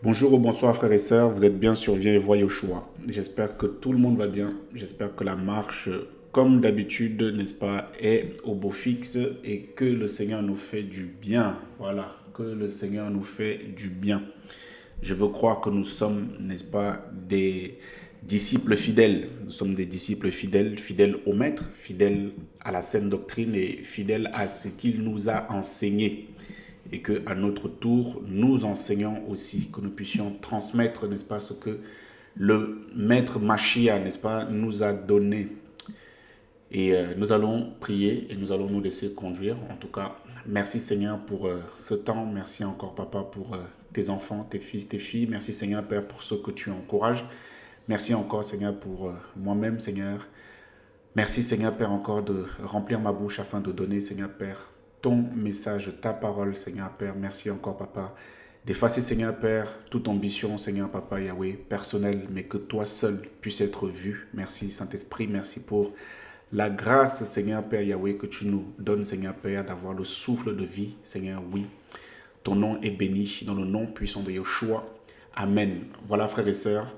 Bonjour ou bonsoir frères et sœurs, vous êtes bien sur Viens et Voix Yoshua. J'espère que tout le monde va bien, j'espère que la marche, comme d'habitude, n'est-ce pas, est au beau fixe et que le Seigneur nous fait du bien. Voilà, que le Seigneur nous fait du bien. Je veux croire que nous sommes, n'est-ce pas, des disciples fidèles. Nous sommes des disciples fidèles, fidèles au Maître, fidèles à la saine doctrine et fidèles à ce qu'il nous a enseigné et que à notre tour, nous enseignons aussi, que nous puissions transmettre, n'est-ce pas, ce que le maître Machia, n'est-ce pas, nous a donné. Et nous allons prier et nous allons nous laisser conduire. En tout cas, merci Seigneur pour ce temps. Merci encore Papa pour tes enfants, tes fils, tes filles. Merci Seigneur Père pour ceux que tu encourages. Merci encore Seigneur pour moi-même Seigneur. Merci Seigneur Père encore de remplir ma bouche afin de donner Seigneur Père ton message, ta parole Seigneur Père. Merci encore Papa d'effacer Seigneur Père toute ambition Seigneur Papa Yahweh personnelle, mais que toi seul puisse être vu. Merci Saint-Esprit, merci pour la grâce Seigneur Père Yahweh que tu nous donnes Seigneur Père d'avoir le souffle de vie Seigneur, oui. Ton nom est béni dans le nom puissant de Yeshua. Amen. Voilà frères et sœurs.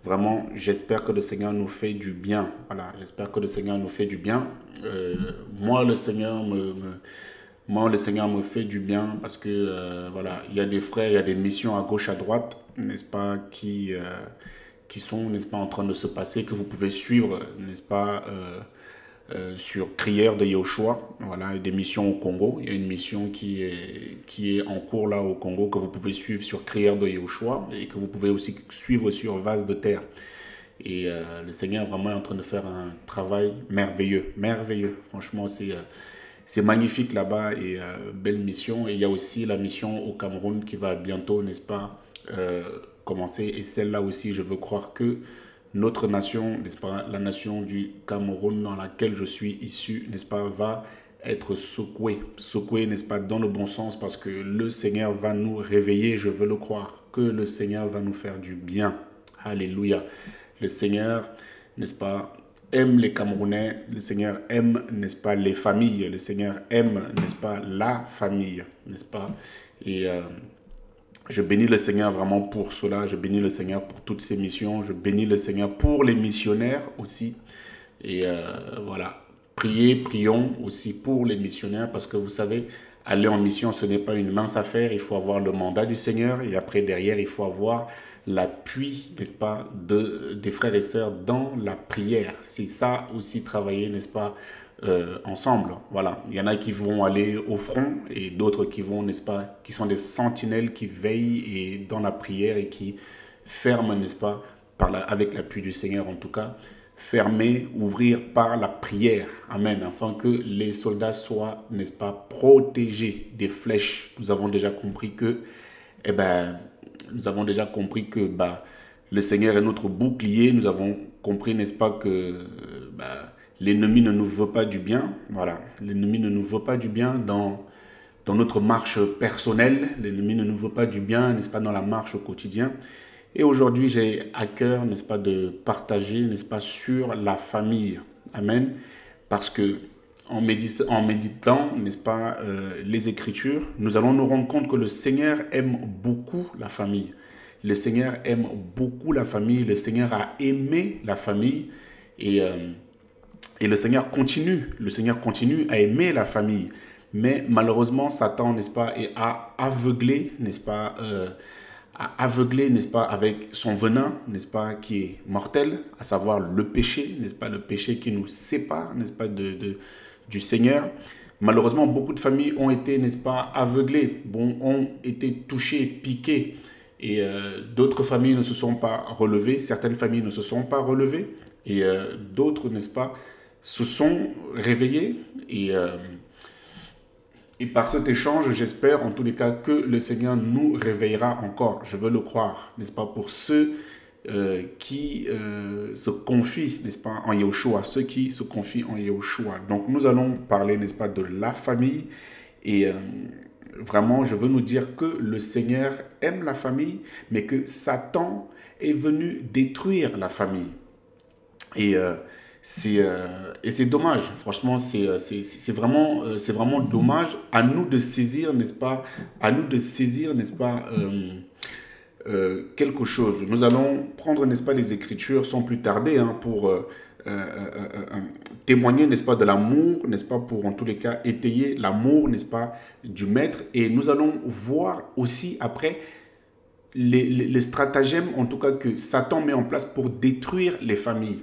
Vraiment, j'espère que le Seigneur nous fait du bien. Voilà, j'espère que le Seigneur nous fait du bien. Moi, le Seigneur me fait du bien parce que, voilà, il y a des frères, il y a des missions à gauche, à droite, n'est-ce pas, qui sont, n'est-ce pas, en train de se passer, que vous pouvez suivre, n'est-ce pas, sur Crieur de Yoshua, voilà, des missions au Congo. Il y a une mission qui est en cours là au Congo que vous pouvez suivre sur Crieur de Yoshua et que vous pouvez aussi suivre sur Vase de Terre. Et le Seigneur vraiment est en train de faire un travail merveilleux, merveilleux. Franchement, c'est magnifique là-bas et belle mission. Et il y a aussi la mission au Cameroun qui va bientôt, n'est-ce pas, commencer. Et celle-là aussi, je veux croire que notre nation, n'est-ce pas, la nation du Cameroun dans laquelle je suis issu, n'est-ce pas, va être secouée. Secouée, n'est-ce pas, dans le bon sens parce que le Seigneur va nous réveiller, je veux le croire, que le Seigneur va nous faire du bien. Alléluia. Le Seigneur, n'est-ce pas, aime les Camerounais, le Seigneur aime, n'est-ce pas, les familles, le Seigneur aime, n'est-ce pas, la famille, n'est-ce pas, et je bénis le Seigneur vraiment pour cela, je bénis le Seigneur pour toutes ces missions, je bénis le Seigneur pour les missionnaires aussi, et voilà, prions aussi pour les missionnaires, parce que vous savez, aller en mission, ce n'est pas une mince affaire, il faut avoir le mandat du Seigneur, et après, derrière, il faut avoir l'appui, n'est-ce pas, des frères et sœurs dans la prière. C'est ça aussi travailler, n'est-ce pas, ensemble. Voilà. Il y en a qui vont aller au front et d'autres qui vont, n'est-ce pas, qui sont des sentinelles qui veillent et dans la prière et qui ferment, n'est-ce pas, avec l'appui du Seigneur en tout cas, fermer, ouvrir par la prière. Amen. Afin que les soldats soient, n'est-ce pas, protégés des flèches. Nous avons déjà compris que, eh ben, le Seigneur est notre bouclier. Nous avons compris, n'est-ce pas, que l'ennemi ne nous veut pas du bien. Voilà, l'ennemi ne nous veut pas du bien dans notre marche personnelle. L'ennemi ne nous veut pas du bien, n'est-ce pas, dans la marche au quotidien. Et aujourd'hui, j'ai à cœur, n'est-ce pas, de partager, n'est-ce pas, sur la famille. Amen. Parce que en méditant, n'est-ce pas, les Écritures, nous allons nous rendre compte que le Seigneur aime beaucoup la famille. Le Seigneur aime beaucoup la famille. Le Seigneur a aimé la famille et le Seigneur continue. Le Seigneur continue à aimer la famille. Mais malheureusement, Satan, n'est-ce pas, a aveuglé, n'est-ce pas, n'est-ce pas, avec son venin, n'est-ce pas, qui est mortel, à savoir le péché, n'est-ce pas, le péché qui nous sépare, n'est-ce pas, du Seigneur. Malheureusement, beaucoup de familles ont été, n'est-ce pas, aveuglées, ont été touchées, piquées, et d'autres familles ne se sont pas relevées, certaines familles ne se sont pas relevées, et d'autres, n'est-ce pas, se sont réveillées, et par cet échange, j'espère en tous les cas que le Seigneur nous réveillera encore. Je veux le croire, n'est-ce pas, pour ceux qui se confient, n'est-ce pas, en Yahushua, ceux qui se confient en Yahushua. Donc nous allons parler, n'est-ce pas, de la famille. Et vraiment, je veux nous dire que le Seigneur aime la famille, mais que Satan est venu détruire la famille. Et c'est dommage, franchement, c'est vraiment dommage. À nous de saisir, n'est-ce pas, à nous de saisir, n'est-ce pas, quelque chose. Nous allons prendre, n'est-ce pas, les Écritures sans plus tarder hein, pour témoigner, n'est-ce pas, de l'amour, n'est-ce pas, pour en tous les cas étayer l'amour, n'est-ce pas, du Maître. Et nous allons voir aussi après les stratagèmes, en tout cas, que Satan met en place pour détruire les familles.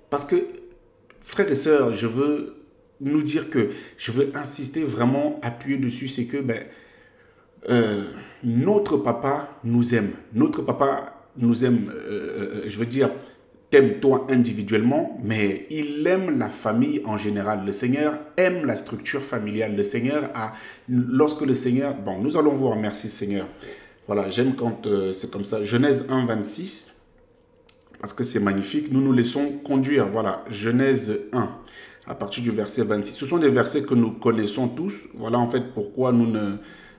Parce que, frères et sœurs, je veux nous dire que, je veux insister vraiment, appuyer dessus, c'est que notre papa nous aime. Notre papa nous aime, je veux dire, t'aime toi individuellement, mais il aime la famille en général. Le Seigneur aime la structure familiale. Le Seigneur a, lorsque le Seigneur, bon, nous allons voir, merci Seigneur. Voilà, j'aime quand c'est comme ça. Genèse 1, 26, parce que c'est magnifique. Nous nous laissons conduire. Voilà, Genèse 1, à partir du verset 26. Ce sont des versets que nous connaissons tous. Voilà en fait pourquoi nous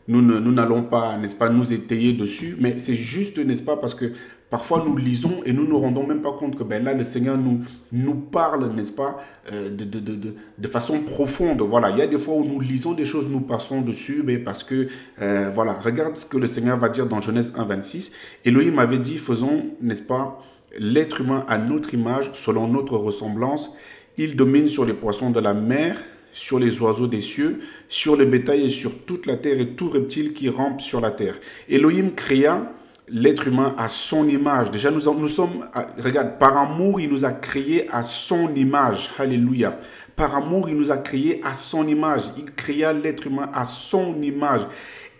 n'allons pas, n'est-ce pas, nous étayer dessus. Mais c'est juste, n'est-ce pas, parce que parfois nous lisons et nous ne nous rendons même pas compte que là, le Seigneur nous parle, n'est-ce pas, de façon profonde. Voilà, il y a des fois où nous lisons des choses, nous passons dessus, mais parce que, voilà, regarde ce que le Seigneur va dire dans Genèse 1, 26. Elohim avait dit, faisons, n'est-ce pas, l'être humain à notre image, selon notre ressemblance. Il domine sur les poissons de la mer, sur les oiseaux des cieux, sur le bétail et sur toute la terre et tout reptile qui rampe sur la terre. Elohim créa l'être humain à son image. Déjà, nous sommes, regarde, par amour, il nous a créés à son image. Alléluia. Par amour, il nous a créés à son image. Il créa l'être humain à son image.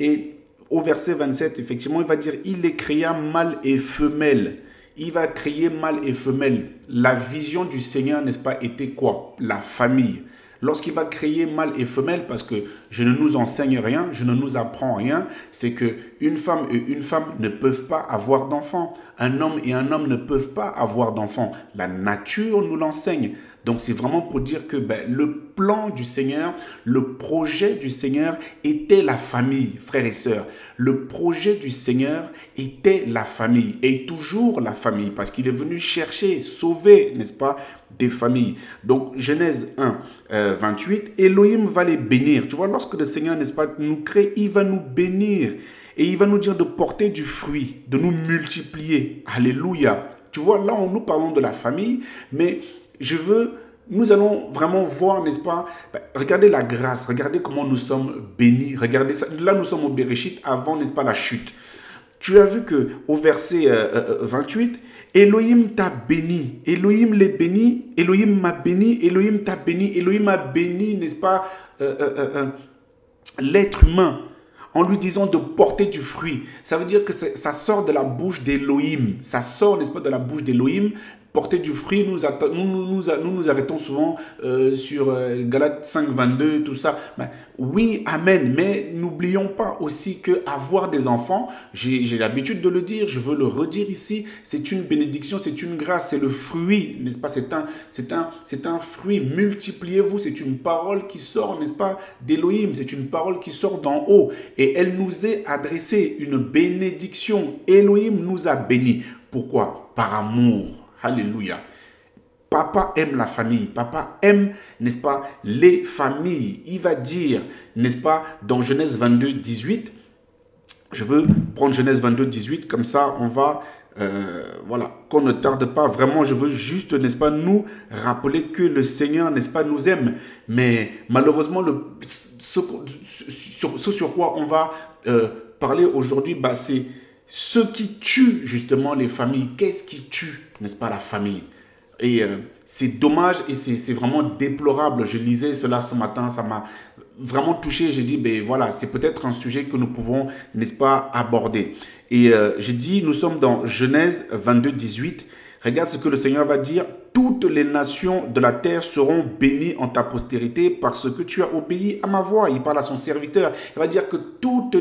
Et au verset 27, effectivement, il va dire, il les créa mâle et femelle. Il va créer mâle et femelle. La vision du Seigneur, n'est-ce pas, était quoi? La famille. Lorsqu'il va créer mâle et femelle, parce que je ne nous enseigne rien, je ne nous apprends rien, c'est qu'une femme et une femme ne peuvent pas avoir d'enfants. Un homme et un homme ne peuvent pas avoir d'enfants. La nature nous l'enseigne. Donc c'est vraiment pour dire que le plan du Seigneur, le projet du Seigneur était la famille, frères et sœurs. Le projet du Seigneur était la famille et toujours la famille parce qu'il est venu chercher, sauver, n'est-ce pas, des familles. Donc Genèse 1, 28, Elohim va les bénir. Tu vois, lorsque le Seigneur, n'est-ce pas, nous crée, il va nous bénir et il va nous dire de porter du fruit, de nous multiplier. Alléluia. Tu vois, là, nous parlons de la famille, mais nous allons vraiment voir, n'est-ce pas, regardez la grâce, regardez comment nous sommes bénis, regardez ça. Là, nous sommes au Bereshit avant, n'est-ce pas, la chute. Tu as vu qu'au verset 28, Elohim t'a béni, Elohim les bénit, Elohim m'a béni, Elohim t'a béni, Elohim a béni, n'est-ce pas, l'être humain, en lui disant de porter du fruit. Ça veut dire que ça sort de la bouche d'Elohim. Ça sort, n'est-ce pas, de la bouche d'Elohim. Porter du fruit, nous arrêtons souvent sur Galates 5, 22, tout ça. Oui, amen, mais n'oublions pas aussi qu'avoir des enfants, j'ai l'habitude de le dire, je veux le redire ici, c'est une bénédiction, c'est une grâce, c'est le fruit, n'est-ce pas, c'est un fruit, multipliez-vous, c'est une parole qui sort, n'est-ce pas, d'Elohim, c'est une parole qui sort d'en haut, et elle nous est adressée, une bénédiction, Elohim nous a bénis. Pourquoi? Par amour. Alléluia. Papa aime la famille. Papa aime, n'est-ce pas, les familles. Il va dire, n'est-ce pas, dans Genèse 22, 18, je veux prendre Genèse 22, 18, comme ça on va, voilà, qu'on ne tarde pas. Vraiment, je veux juste, n'est-ce pas, nous rappeler que le Seigneur, n'est-ce pas, nous aime. Mais malheureusement, ce sur quoi on va parler aujourd'hui, c'est ce qui tue justement les familles. Qu'est-ce qui tue, n'est-ce pas, la famille? Et c'est dommage et c'est vraiment déplorable. Je lisais cela ce matin, ça m'a vraiment touché. J'ai dit, voilà, c'est peut-être un sujet que nous pouvons, n'est-ce pas, aborder. Et j'ai dit, nous sommes dans Genèse 22, 18. Regarde ce que le Seigneur va dire. Toutes les nations de la terre seront bénies en ta postérité parce que tu as obéi à ma voix. Il parle à son serviteur. Il va dire que toutes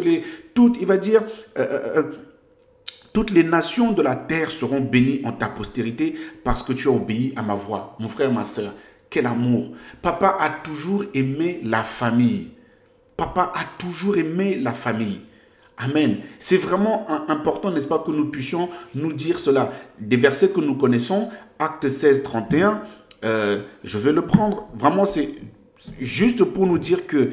les nations de la terre seront bénies en ta postérité parce que tu as obéi à ma voix. Mon frère, ma soeur, quel amour. Papa a toujours aimé la famille. Papa a toujours aimé la famille. Amen. C'est vraiment important, n'est-ce pas, que nous puissions nous dire cela. Des versets que nous connaissons, Actes 16, 31, je vais le prendre. Vraiment, c'est juste pour nous dire que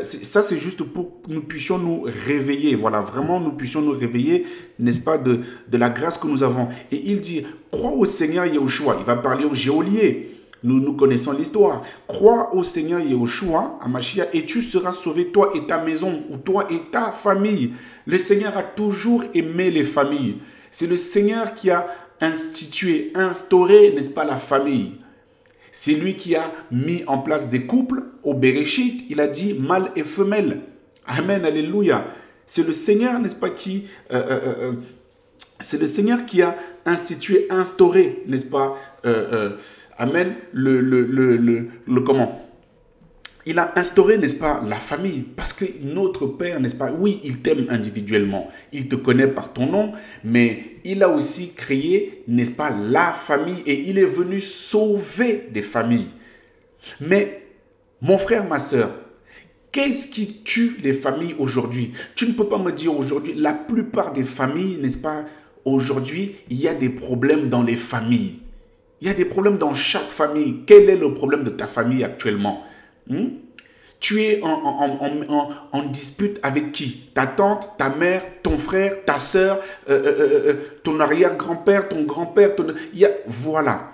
ça, c'est juste pour que nous puissions nous réveiller. Voilà, vraiment, nous puissions nous réveiller, n'est-ce pas, de la grâce que nous avons. Et il dit, crois au Seigneur Yahushua. Il va parler au geôlier. Nous connaissons l'histoire. Crois au Seigneur Yahushua, à Mashiach, et tu seras sauvé, toi et ta maison, ou toi et ta famille. Le Seigneur a toujours aimé les familles. C'est le Seigneur qui a institué, instauré, n'est-ce pas, la famille. C'est lui qui a mis en place des couples au Bereshit. Il a dit mâle et femelle. Amen, alléluia. C'est le Seigneur, n'est-ce pas, c'est le Seigneur qui a institué, instauré, n'est-ce pas, amen, comment? Il a instauré, n'est-ce pas, la famille. Parce que notre Père, n'est-ce pas, oui, il t'aime individuellement. Il te connaît par ton nom, mais il a aussi créé, n'est-ce pas, la famille. Et il est venu sauver des familles. Mais, mon frère, ma soeur, qu'est-ce qui tue les familles aujourd'hui? Tu ne peux pas me dire aujourd'hui, la plupart des familles, n'est-ce pas, aujourd'hui, il y a des problèmes dans les familles. Il y a des problèmes dans chaque famille. Quel est le problème de ta famille actuellement? Tu es en dispute avec qui? Ta tante, ta mère, ton frère, ta soeur, ton arrière-grand-père, ton grand-père. Voilà.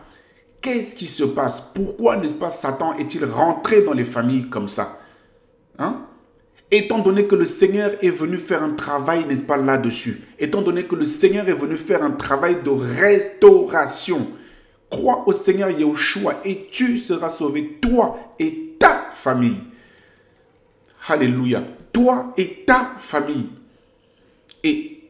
Qu'est-ce qui se passe? Pourquoi, n'est-ce pas, Satan est-il rentré dans les familles comme ça? Étant donné que le Seigneur est venu faire un travail, n'est-ce pas, là-dessus. Étant donné que le Seigneur est venu faire un travail de restauration. Crois au Seigneur Yahushua et tu seras sauvé, toi et ta famille. Alléluia. Toi et ta famille. Et,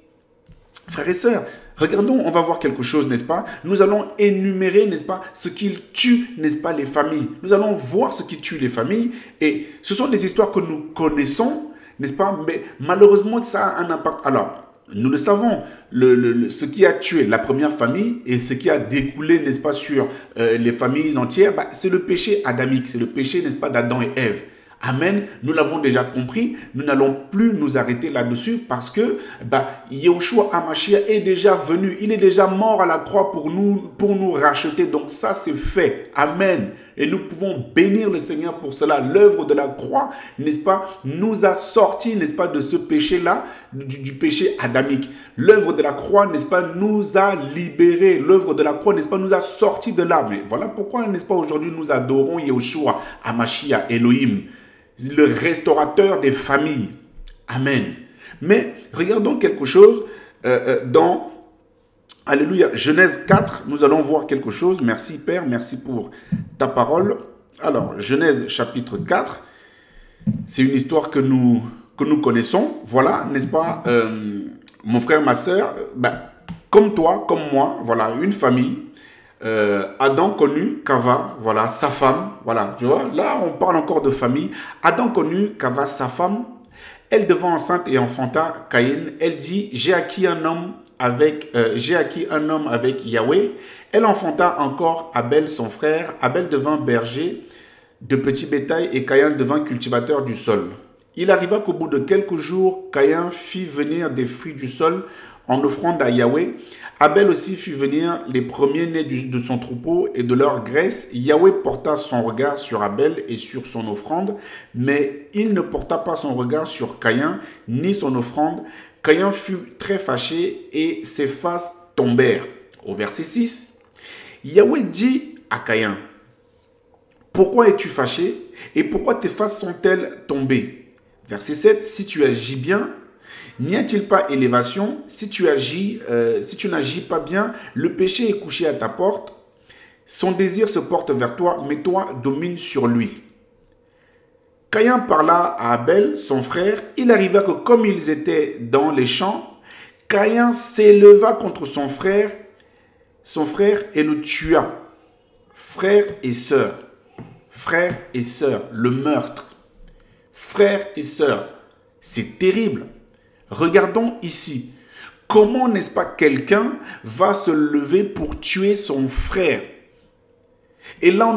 frères et sœurs, regardons, on va voir quelque chose, n'est-ce pas? Nous allons énumérer, n'est-ce pas, ce qui tue, n'est-ce pas, les familles. Nous allons voir ce qui tue les familles. Et ce sont des histoires que nous connaissons, n'est-ce pas? Mais malheureusement, ça a un impact. Alors, nous le savons, ce qui a tué la première famille et ce qui a découlé, n'est-ce pas, sur les familles entières, c'est le péché adamique, c'est le péché, n'est-ce pas, d'Adam et Ève. Amen, nous l'avons déjà compris, nous n'allons plus nous arrêter là-dessus parce que Yahushua HaMashiach est déjà venu, il est déjà mort à la croix pour nous racheter, donc ça c'est fait, amen. Et nous pouvons bénir le Seigneur pour cela. L'œuvre de la croix, n'est-ce pas, nous a sortis, n'est-ce pas, de ce péché-là, du péché adamique. L'œuvre de la croix, n'est-ce pas, nous a libérés. L'œuvre de la croix, n'est-ce pas, nous a sortis de là. Mais voilà pourquoi, n'est-ce pas, aujourd'hui nous adorons Yahushua HaMashiach, Elohim, le restaurateur des familles. Amen. Mais regardons quelque chose dans Alléluia, Genèse 4, nous allons voir quelque chose. Merci Père, merci pour ta parole. Alors, Genèse chapitre 4, c'est une histoire que nous connaissons. Voilà, n'est-ce pas, mon frère, ma soeur, comme toi, comme moi, voilà, une famille. Adam connut Kava, voilà, sa femme, voilà, tu vois, là on parle encore de famille. Adam connut Kava, sa femme, elle devint enceinte et enfanta Caïn. Elle dit, j'ai acquis un homme avec Yahweh. Elle enfanta encore Abel, son frère. Abel devint berger de petits bétail et Caïn devint cultivateur du sol. Il arriva qu'au bout de quelques jours, Caïn fit venir des fruits du sol en offrande à Yahweh. Abel aussi fit venir les premiers-nés de son troupeau et de leur graisse. Yahweh porta son regard sur Abel et sur son offrande, mais il ne porta pas son regard sur Caïn ni son offrande. Caïn fut très fâché et ses faces tombèrent. Au verset 6, Yahweh dit à Caïn, « Pourquoi es-tu fâché et pourquoi tes faces sont-elles tombées ?» Verset 7, « Si tu agis bien, n'y a-t-il pas élévation? Si tu n'agis pas bien, le péché est couché à ta porte. Son désir se porte vers toi, mais toi domine sur lui. » Caïn parla à Abel, son frère. Il arriva que comme ils étaient dans les champs, Caïn s'éleva contre son frère et le tua. Frère et sœur, le meurtre. Frère et sœur, c'est terrible. Regardons ici. Comment, n'est-ce pas, quelqu'un va se lever pour tuer son frère? Et là,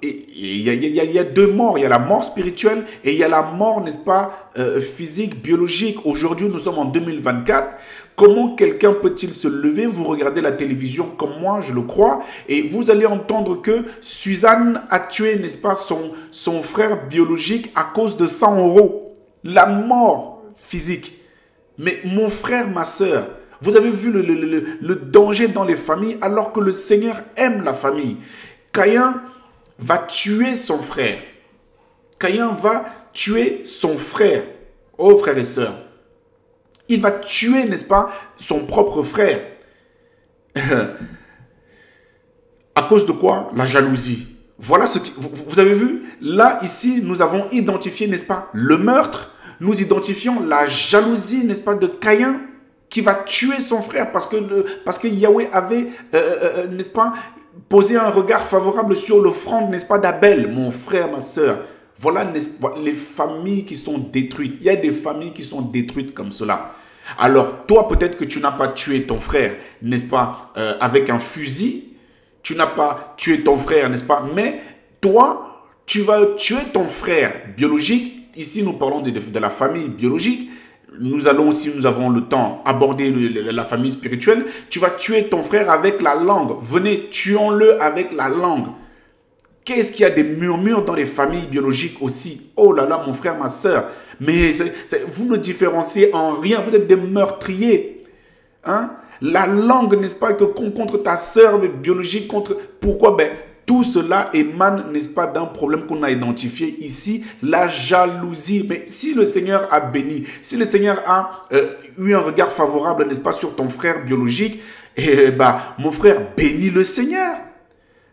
il y a deux morts. Il y a la mort spirituelle et il y a la mort, n'est-ce pas, physique, biologique. Aujourd'hui, nous sommes en 2024. Comment quelqu'un peut-il se lever? Vous regardez la télévision comme moi, je le crois, et vous allez entendre que Suzanne a tué, n'est-ce pas, son frère biologique à cause de 100 euros. La mort physique. Mais mon frère, ma soeur, vous avez vu le danger dans les familles alors que le Seigneur aime la famille. Caïn va tuer son frère. Caïn va tuer son frère. Oh frères et sœurs. Il va tuer, n'est-ce pas, son propre frère. À cause de quoi? La jalousie. Voilà ce que vous avez vu. Là, ici, nous avons identifié, n'est-ce pas, le meurtre. Nous identifions la jalousie, n'est-ce pas, de Caïn qui va tuer son frère parce que Yahweh avait, n'est-ce pas, posé un regard favorable sur l'offrande, n'est-ce pas, d'Abel, mon frère, ma soeur. Voilà les familles qui sont détruites. Il y a des familles qui sont détruites comme cela. Alors, toi, peut-être que tu n'as pas tué ton frère, n'est-ce pas, avec un fusil. Tu n'as pas tué ton frère, n'est-ce pas? Mais toi, tu vas tuer ton frère biologique. Ici, nous parlons de la famille biologique. Nous allons, si nous avons le temps, aborder la famille spirituelle. Tu vas tuer ton frère avec la langue. Venez, tuons-le avec la langue. Qu'est-ce qu'il y a des murmures dans les familles biologiques aussi? Oh là là, mon frère, ma soeur. Mais vous ne différenciez en rien. Vous êtes des meurtriers. Hein? La langue, n'est-ce pas, que contre ta soeur biologique, contre... Pourquoi? Ben, tout cela émane, n'est-ce pas, d'un problème qu'on a identifié ici, la jalousie. Mais si le Seigneur a béni, si le Seigneur a eu un regard favorable, n'est-ce pas, sur ton frère biologique, eh ben, mon frère, bénis le Seigneur.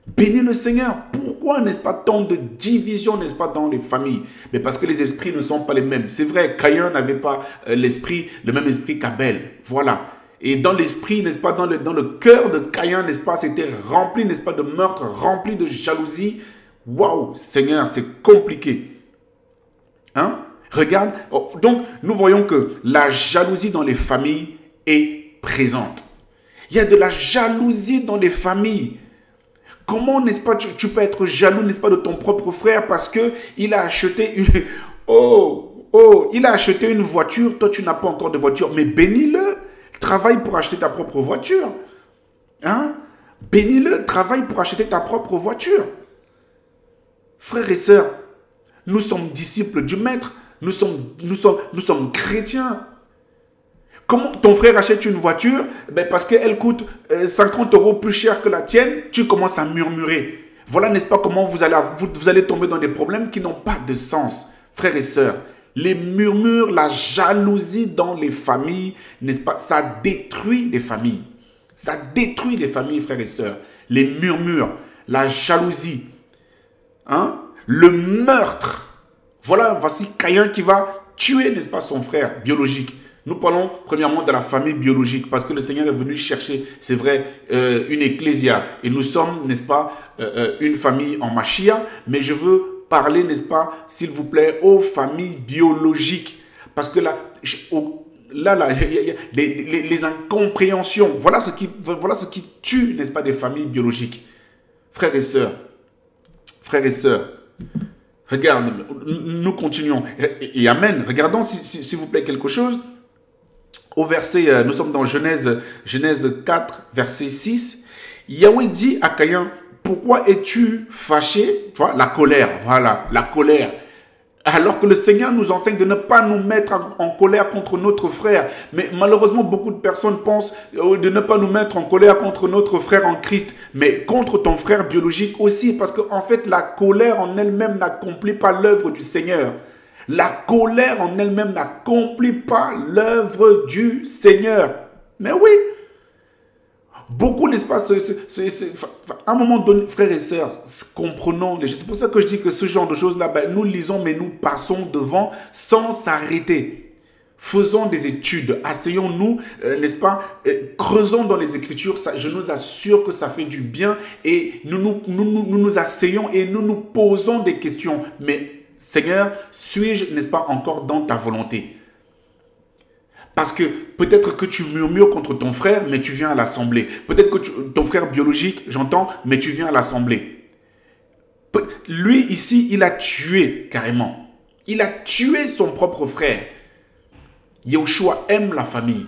Bénis le Seigneur. Pourquoi, n'est-ce pas, tant de division, n'est-ce pas, dans les familles? Mais parce que les esprits ne sont pas les mêmes. C'est vrai, Caïn n'avait pas le même esprit qu'Abel. Voilà. Et dans l'esprit, n'est-ce pas, dans le cœur de Caïn, n'est-ce pas, c'était rempli, n'est-ce pas, de meurtre, rempli de jalousie. Waouh, Seigneur, c'est compliqué. Hein? Regarde. Oh, donc, nous voyons que la jalousie dans les familles est présente. Il y a de la jalousie dans les familles. Comment, n'est-ce pas, tu peux être jaloux, n'est-ce pas, de ton propre frère parce qu'il a acheté une... il a acheté une voiture, toi tu n'as pas encore de voiture, mais bénis-le. Travaille pour acheter ta propre voiture. Hein? Bénis-le, travaille pour acheter ta propre voiture. Frères et sœurs, nous sommes disciples du Maître. Nous sommes chrétiens. Comment ton frère achète une voiture? Ben parce qu'elle coûte 50 € plus cher que la tienne, tu commences à murmurer. Voilà, n'est-ce pas, comment vous allez tomber dans des problèmes qui n'ont pas de sens. Frères et sœurs, les murmures, la jalousie dans les familles, n'est-ce pas, ça détruit les familles. Ça détruit les familles, frères et sœurs. Les murmures, la jalousie, hein? Le meurtre. Voilà, voici Caïn qui va tuer, n'est-ce pas, son frère biologique. Nous parlons premièrement de la famille biologique parce que le Seigneur est venu chercher, c'est vrai, une ecclésia. Et nous sommes, n'est-ce pas, une famille en Machia, mais je veux parler, n'est-ce pas, s'il vous plaît, aux familles biologiques. Parce que là, il y a les incompréhensions. Voilà ce qui tue, n'est-ce pas, des familles biologiques. Frères et sœurs, regarde, nous continuons. Et amen. Regardons, s'il vous plaît, quelque chose. Au verset, nous sommes dans Genèse 4, verset 6. Yahweh dit à Caïn, pourquoi es-tu fâché? Tu vois, la colère, voilà, la colère. Alors que le Seigneur nous enseigne de ne pas nous mettre en colère contre notre frère. Mais malheureusement, beaucoup de personnes pensent de ne pas nous mettre en colère contre notre frère en Christ, mais contre ton frère biologique aussi, parce qu'en fait, la colère en elle-même n'accomplit pas l'œuvre du Seigneur. La colère en elle-même n'accomplit pas l'œuvre du Seigneur. Mais oui, beaucoup, n'est-ce pas, à un moment donné, frères et sœurs, comprenons les choses. C'est pour ça que je dis que ce genre de choses-là, ben, nous lisons, mais nous passons devant sans s'arrêter. Faisons des études, asseyons-nous, n'est-ce pas, creusons dans les Écritures, ça, je nous assure que ça fait du bien et nous asseyons et nous nous posons des questions. Mais Seigneur, suis-je, n'est-ce pas, encore dans ta volonté? Parce que peut-être que tu murmures contre ton frère, mais tu viens à l'assemblée. Peut-être que ton frère biologique, j'entends, mais tu viens à l'assemblée. lui, ici, il a tué carrément. Il a tué son propre frère. Yahushua aime la famille.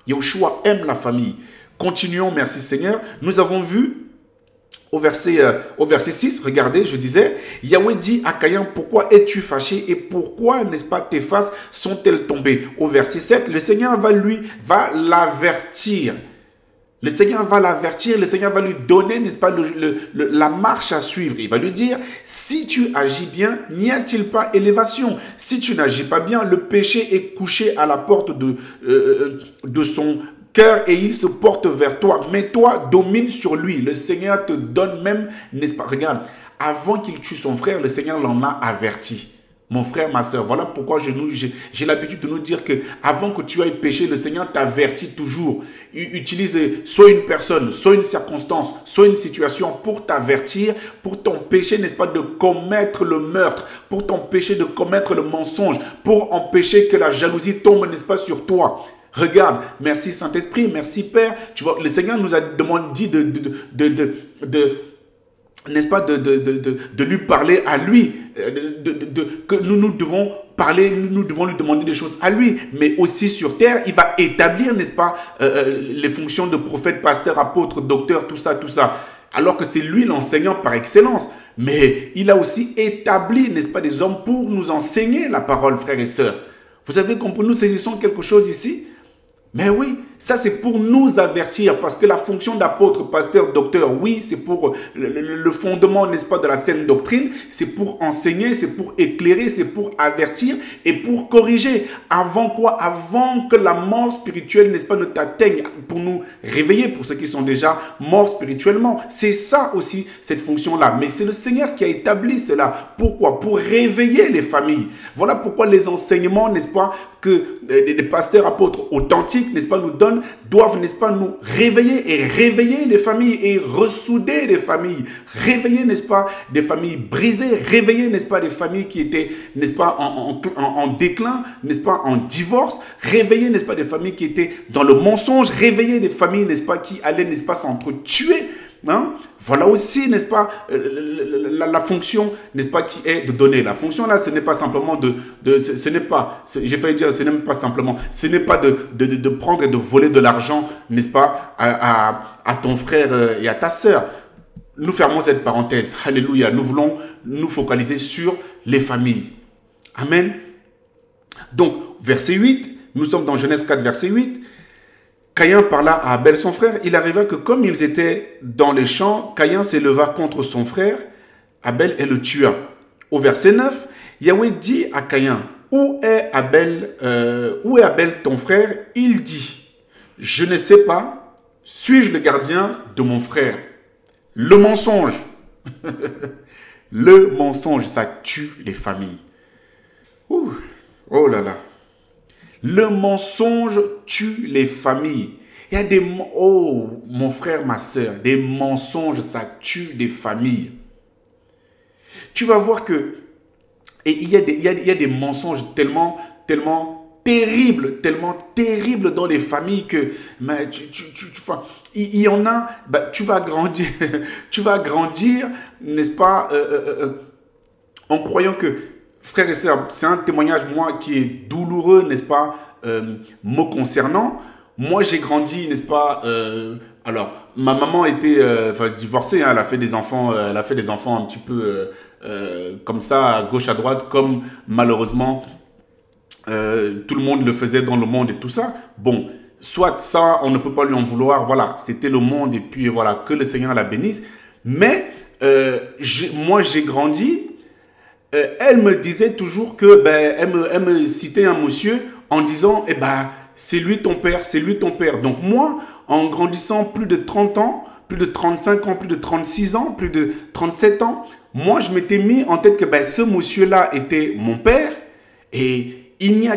Yahushua aime la famille. Continuons, merci Seigneur. Nous avons vu au verset 6, regardez, je disais, Yahweh dit à Caïn, pourquoi es-tu fâché et pourquoi, n'est-ce pas, tes faces sont-elles tombées? Au verset 7, le Seigneur va l'avertir. Le Seigneur va l'avertir, le Seigneur va lui donner, n'est-ce pas, la marche à suivre. Il va lui dire, si tu agis bien, n'y a-t-il pas élévation? Si tu n'agis pas bien, le péché est couché à la porte de son cœur et il se porte vers toi. Mais toi, domine sur lui. Le Seigneur te donne même, n'est-ce pas? Regarde, avant qu'il tue son frère, le Seigneur l'en a averti. Mon frère, ma soeur, voilà pourquoi j'ai l'habitude de nous dire que avant que tu ailles pécher, le Seigneur t'avertit toujours. Utilise soit une personne, soit une circonstance, soit une situation pour t'avertir, pour t'empêcher, n'est-ce pas, de commettre le meurtre, pour t'empêcher de commettre le mensonge, pour empêcher que la jalousie tombe, n'est-ce pas, sur toi. Regarde, merci Saint-Esprit, merci Père. Tu vois, le Seigneur nous a demandé n'est-ce pas, de lui parler à lui, que nous devons parler, nous devons lui demander des choses à lui, mais aussi sur terre, il va établir, n'est-ce pas, les fonctions de prophète, pasteur, apôtre, docteur, tout ça, alors que c'est lui l'enseignant par excellence, mais il a aussi établi, n'est-ce pas, des hommes pour nous enseigner la parole, frères et sœurs. Vous savez qu'on nous saisissons quelque chose ici? Mais oui, ça c'est pour nous avertir, parce que la fonction d'apôtre, pasteur, docteur, oui, c'est pour le fondement, n'est-ce pas, de la saine doctrine, c'est pour enseigner, c'est pour éclairer, c'est pour avertir et pour corriger. Avant quoi? Avant que la mort spirituelle, n'est-ce pas, ne t'atteigne, pour nous réveiller, pour ceux qui sont déjà morts spirituellement. C'est ça aussi, cette fonction-là. Mais c'est le Seigneur qui a établi cela. Pourquoi? Pour réveiller les familles. Voilà pourquoi les enseignements, n'est-ce pas, que les pasteurs apôtres authentiques, n'est-ce pas, nous donnent, doivent, n'est-ce pas, nous réveiller et réveiller les familles et ressouder les familles. Réveiller, n'est-ce pas, des familles brisées, réveiller, n'est-ce pas, des familles qui étaient, n'est-ce pas, en déclin, n'est-ce pas, en divorce, réveiller, n'est-ce pas, des familles qui étaient dans le mensonge, réveiller des familles, n'est-ce pas, qui allaient, n'est-ce pas, s'entretuer. Hein? Voilà aussi, n'est-ce pas, la fonction, n'est-ce pas, qui est de donner. La fonction là, ce n'est pas simplement ce n'est pas, j'ai failli dire, ce n'est pas simplement, ce n'est pas de prendre et de voler de l'argent, n'est-ce pas, à ton frère et à ta sœur. Nous fermons cette parenthèse. Alléluia. Nous voulons nous focaliser sur les familles. Amen. Donc, verset 8, nous sommes dans Genèse 4, verset 8. Caïn parla à Abel son frère. Il arriva que comme ils étaient dans les champs, Caïn s'éleva contre son frère, Abel, et le tua. Au verset 9, Yahweh dit à Caïn, où est Abel ton frère? Il dit, je ne sais pas, suis-je le gardien de mon frère? Le mensonge. Le mensonge, ça tue les familles. Ouh. Oh là là. Le mensonge tue les familles. Il y a des... Oh, mon frère, ma soeur, des mensonges, ça tue des familles. Tu vas voir que... Et il y a des mensonges tellement terribles dans les familles que... Mais il y en a... Bah, tu vas grandir, n'est-ce pas, en croyant que... Frères et sœurs, c'est un témoignage, moi, qui est douloureux, n'est-ce pas, me concernant. Moi, j'ai grandi, n'est-ce pas, alors, ma maman était divorcée, hein, elle a fait des enfants un petit peu comme ça, à gauche, à droite, comme malheureusement, tout le monde le faisait dans le monde et tout ça. Bon, soit ça, on ne peut pas lui en vouloir, voilà, c'était le monde et puis voilà, que le Seigneur la bénisse. Mais moi, j'ai grandi... elle me disait toujours que, elle me citait un monsieur en disant, c'est lui ton père, c'est lui ton père. Donc moi, en grandissant plus de 30 ans, plus de 35 ans, plus de 36 ans, plus de 37 ans, moi, je m'étais mis en tête que ce monsieur-là était mon père. Et il y a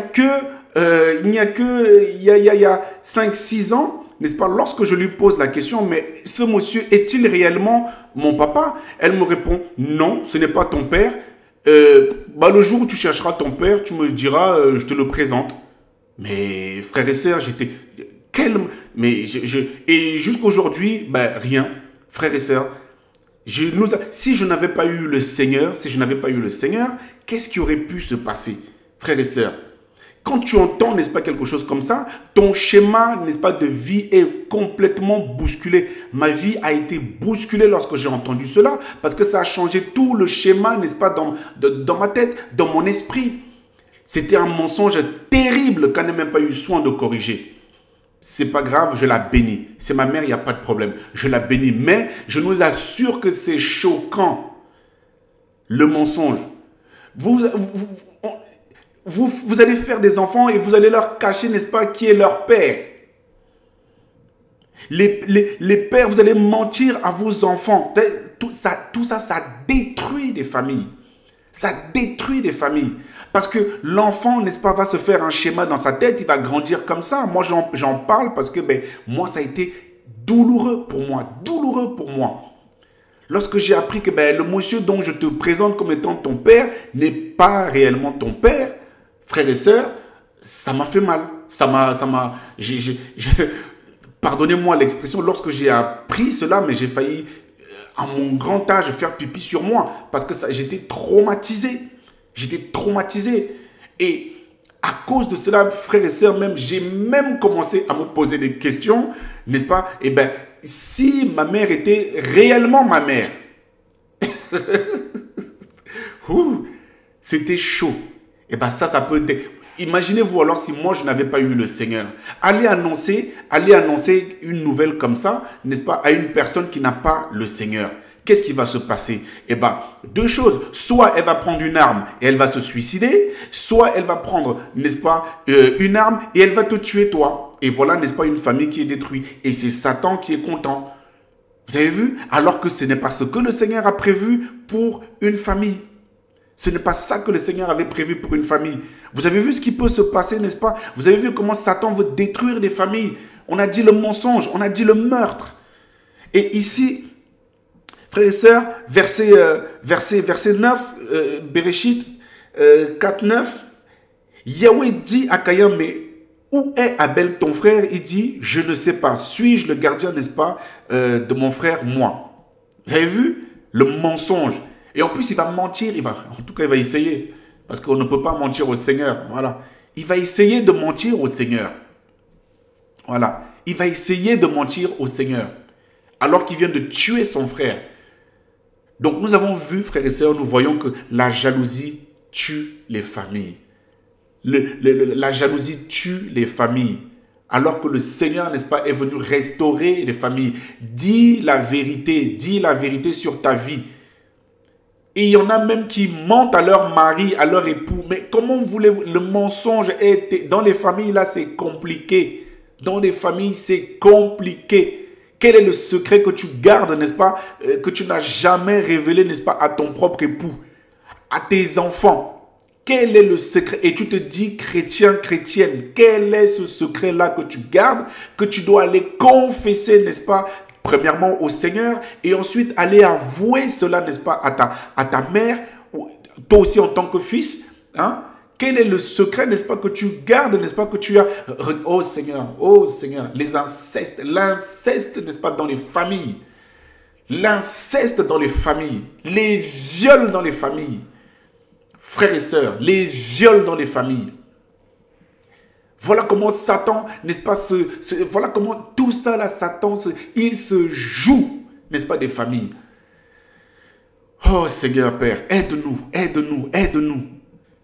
5-6 ans, n'est-ce pas, lorsque je lui pose la question, mais ce monsieur est-il réellement mon papa? Elle me répond, non, ce n'est pas ton père. Le jour où tu chercheras ton père, tu me diras, je te le présente. Mais frères et sœurs, j'étais... Et jusqu'aujourd'hui, rien. Frères et sœurs, Si je n'avais pas eu le Seigneur, qu'est-ce qui aurait pu se passer, frères et sœurs? Quand tu entends, n'est-ce pas, quelque chose comme ça, ton schéma, n'est-ce pas, de vie est complètement bousculé. Ma vie a été bousculée lorsque j'ai entendu cela, parce que ça a changé tout le schéma, n'est-ce pas, dans ma tête, dans mon esprit. C'était un mensonge terrible qu'elle n'a même pas eu soin de corriger. C'est pas grave, je la bénis. C'est ma mère, il n'y a pas de problème. Je la bénis. Mais je nous assure que c'est choquant. Le mensonge. Vous allez faire des enfants et vous allez leur cacher, n'est-ce pas, qui est leur père. Les pères, vous allez mentir à vos enfants. Tout ça, ça détruit des familles. Ça détruit des familles. Parce que l'enfant, n'est-ce pas, va se faire un schéma dans sa tête, il va grandir comme ça. Moi, j'en parle parce que moi, ça a été douloureux pour moi. Lorsque j'ai appris que le monsieur dont je te présente comme étant ton père n'est pas réellement ton père, frères et sœurs, ça m'a fait mal. Pardonnez-moi l'expression, lorsque j'ai appris cela, mais j'ai failli, à mon grand âge, faire pipi sur moi parce que j'étais traumatisé. Et à cause de cela, frères et sœurs, j'ai même commencé à me poser des questions, n'est-ce pas? Si ma mère était réellement ma mère, c'était chaud. Ça peut être... Imaginez-vous alors si moi je n'avais pas eu le Seigneur. Allez annoncer une nouvelle comme ça, n'est-ce pas, à une personne qui n'a pas le Seigneur. Qu'est-ce qui va se passer? Deux choses. Soit elle va prendre une arme et elle va se suicider, soit elle va prendre, n'est-ce pas, une arme et elle va te tuer toi. Et voilà, n'est-ce pas, une famille qui est détruite. Et c'est Satan qui est content. Vous avez vu? Alors que ce n'est pas ce que le Seigneur a prévu pour une famille. Ce n'est pas ça que le Seigneur avait prévu pour une famille. Vous avez vu ce qui peut se passer, n'est-ce pas? Vous avez vu comment Satan veut détruire des familles. On a dit le mensonge, on a dit le meurtre. Et ici... Frères et sœurs, verset 9, Bereshit 4, 9, Yahweh dit à Caïn, mais où est Abel ton frère? Il dit, je ne sais pas, suis-je le gardien, n'est-ce pas, de mon frère, moi? Vous avez vu le mensonge? Et en plus, il va mentir, en tout cas, il va essayer, parce qu'on ne peut pas mentir au Seigneur, voilà. Il va essayer de mentir au Seigneur. Voilà, il va essayer de mentir au Seigneur, alors qu'il vient de tuer son frère. Donc nous avons vu, frères et sœurs, nous voyons que la jalousie tue les familles. La jalousie tue les familles. Alors que le Seigneur, n'est-ce pas, est venu restaurer les familles. Dis la vérité sur ta vie. Et il y en a même qui mentent à leur mari, à leur époux. Mais comment voulez-vous, le mensonge est... Dans les familles, là, c'est compliqué. Dans les familles, c'est compliqué. Quel est le secret que tu gardes, n'est-ce pas, que tu n'as jamais révélé, n'est-ce pas, à ton propre époux, à tes enfants? Quel est le secret? Et tu te dis chrétien, chrétienne, quel est ce secret-là que tu gardes, que tu dois aller confesser, n'est-ce pas, premièrement au Seigneur, et ensuite aller avouer cela, n'est-ce pas, à ta mère, ou toi aussi en tant que fils, hein? Quel est le secret, n'est-ce pas, que tu gardes, n'est-ce pas, que tu as... Oh Seigneur, les incestes, l'inceste, n'est-ce pas, dans les familles. L'inceste dans les familles, les viols dans les familles. Frères et sœurs, les viols dans les familles. Voilà comment Satan, n'est-ce pas, voilà comment tout ça là, Satan, il se joue, n'est-ce pas, des familles. Oh Seigneur Père, aide-nous, aide-nous, aide-nous.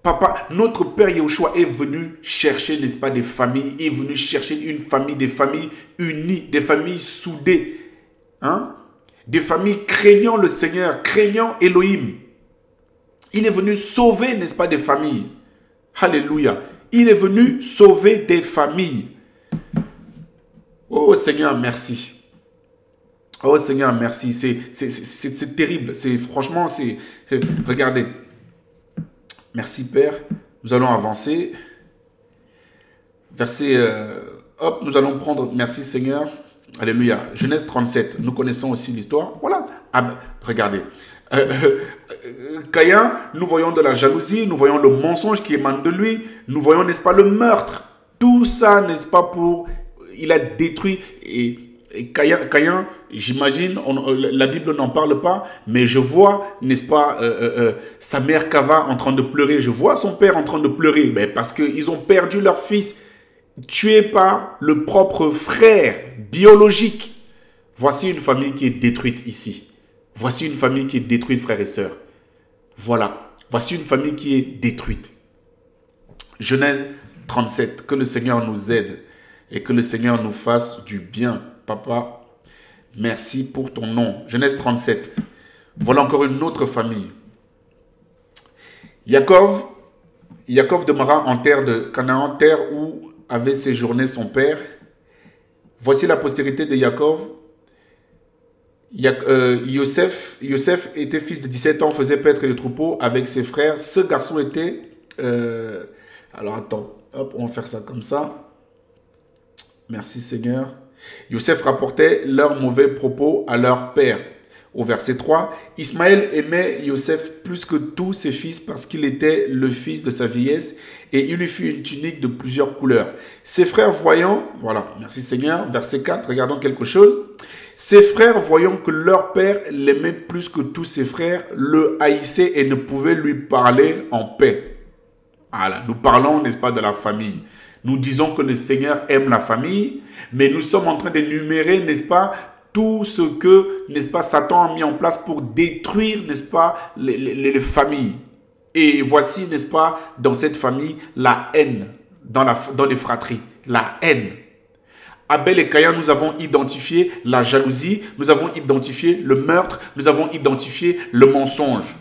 Papa, notre Père Yahushua est venu chercher, n'est-ce pas, des familles, est venu chercher une famille, des familles unies, des familles soudées, hein? Des familles craignant le Seigneur, craignant Elohim. Il est venu sauver, n'est-ce pas, des familles. Alléluia. Il est venu sauver des familles. Oh Seigneur, merci. Oh Seigneur, merci. C'est terrible. Franchement, regardez. Merci Père. Nous allons avancer. Verset... nous allons prendre... Merci Seigneur. Alléluia. Genèse 37. Nous connaissons aussi l'histoire. Voilà. Regardez. Caïn, nous voyons de la jalousie. Nous voyons le mensonge qui émane de lui. Nous voyons, n'est-ce pas, le meurtre. Tout ça, n'est-ce pas, il a détruit. Et Et Caïn, j'imagine, la Bible n'en parle pas, mais je vois, n'est-ce pas, sa mère Cava en train de pleurer. Je vois son père en train de pleurer, mais parce qu'ils ont perdu leur fils, tué par le propre frère biologique. Voici une famille qui est détruite ici. Voici une famille qui est détruite, frères et sœurs. Voilà. Voici une famille qui est détruite. Genèse 37. Que le Seigneur nous aide et que le Seigneur nous fasse du bien. Papa, merci pour ton nom. Genèse 37. Voilà encore une autre famille. Jacob demeura en terre de Canaan, terre où avait séjourné son père. Voici la postérité de Jacob. Yosef était fils de 17 ans, faisait paître les troupeaux avec ses frères. Ce garçon était... alors attends, hop, on va faire ça comme ça. Merci Seigneur. Yosef rapportait leurs mauvais propos à leur père. Au verset 3, Ismaël aimait Yosef plus que tous ses fils parce qu'il était le fils de sa vieillesse et il lui fit une tunique de plusieurs couleurs. Ses frères voyant, voilà, merci Seigneur, verset 4, regardons quelque chose. Ses frères voyant que leur père l'aimait plus que tous ses frères, le haïssaient et ne pouvaient lui parler en paix. Voilà, nous parlons, n'est-ce pas, de la famille. Nous disons que le Seigneur aime la famille, mais nous sommes en train d'énumérer, n'est-ce pas, tout ce que, n'est-ce pas, Satan a mis en place pour détruire, n'est-ce pas, les familles. Et voici, n'est-ce pas, dans cette famille, la haine, dans les fratries, la haine. Abel et Caïn, nous avons identifié la jalousie, nous avons identifié le meurtre, nous avons identifié le mensonge.